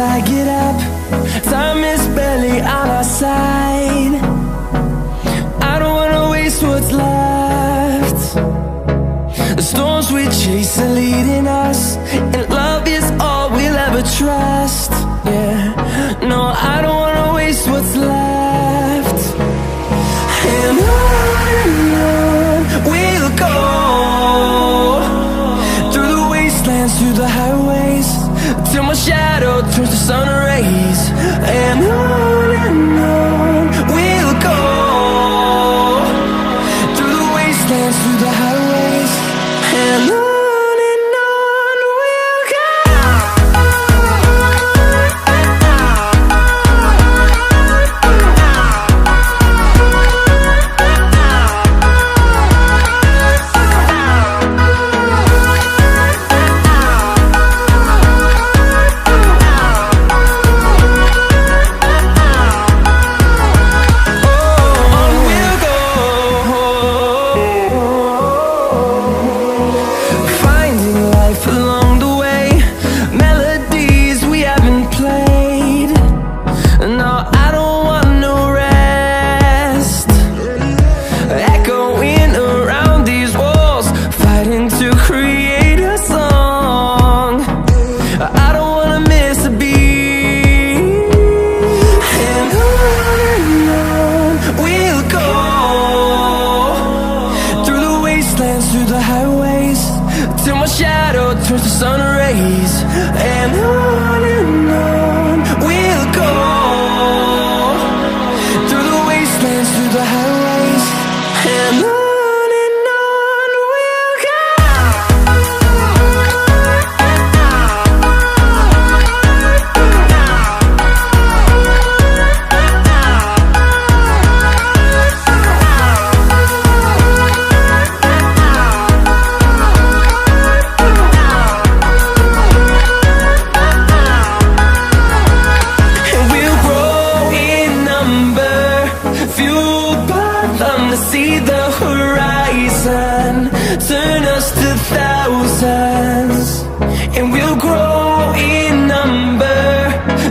I get up. Time is barely on our side. I don't wanna waste what's left. The storms we chase are leading us, and love is all we'll ever trust. Yeah, no, I don't wanna waste what's left. And on we'll go, through the wastelands, through the highways, till my shadow turns to sun rays. And on we'll go, through the wastelands, through the highways, and on we'll go. Through the highways, till my shadow turns to sun rays. And on we'll go, through the wastelands, through the highways, and on. See the horizon, turn us to thousands, and we'll grow in number,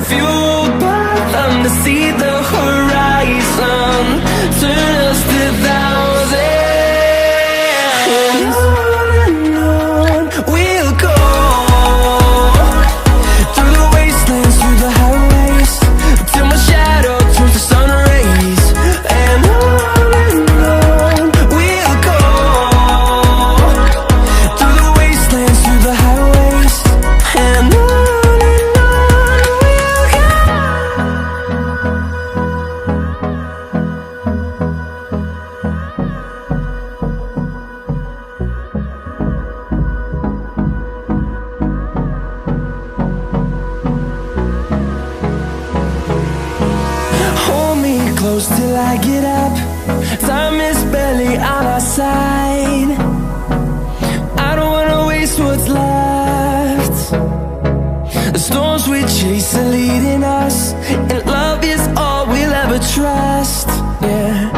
fueled by them. To see the horizon, turn us to thousands, and on we'll go, through the wastelands, through the highways, till my shadow turns to sun rays. And close till I get up. Time is barely on our side. I don't wanna waste what's left. The storms we chase are leading us, and love is all we'll ever trust. Yeah,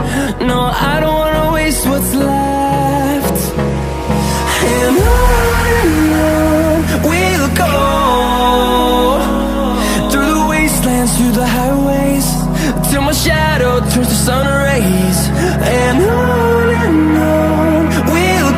no, I don't wanna waste what's left. And on we'll go, through the wastelands, through the highways, till my shadow turns to sun rays. And on we'll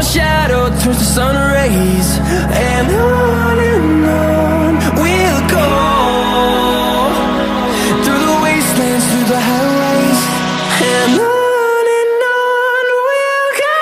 our shadow turns to sun rays, and on we'll go, through the wastelands, through the highways, and on we'll go.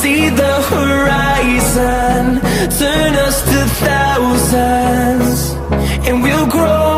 See the horizon, turn us to thousands, and we'll grow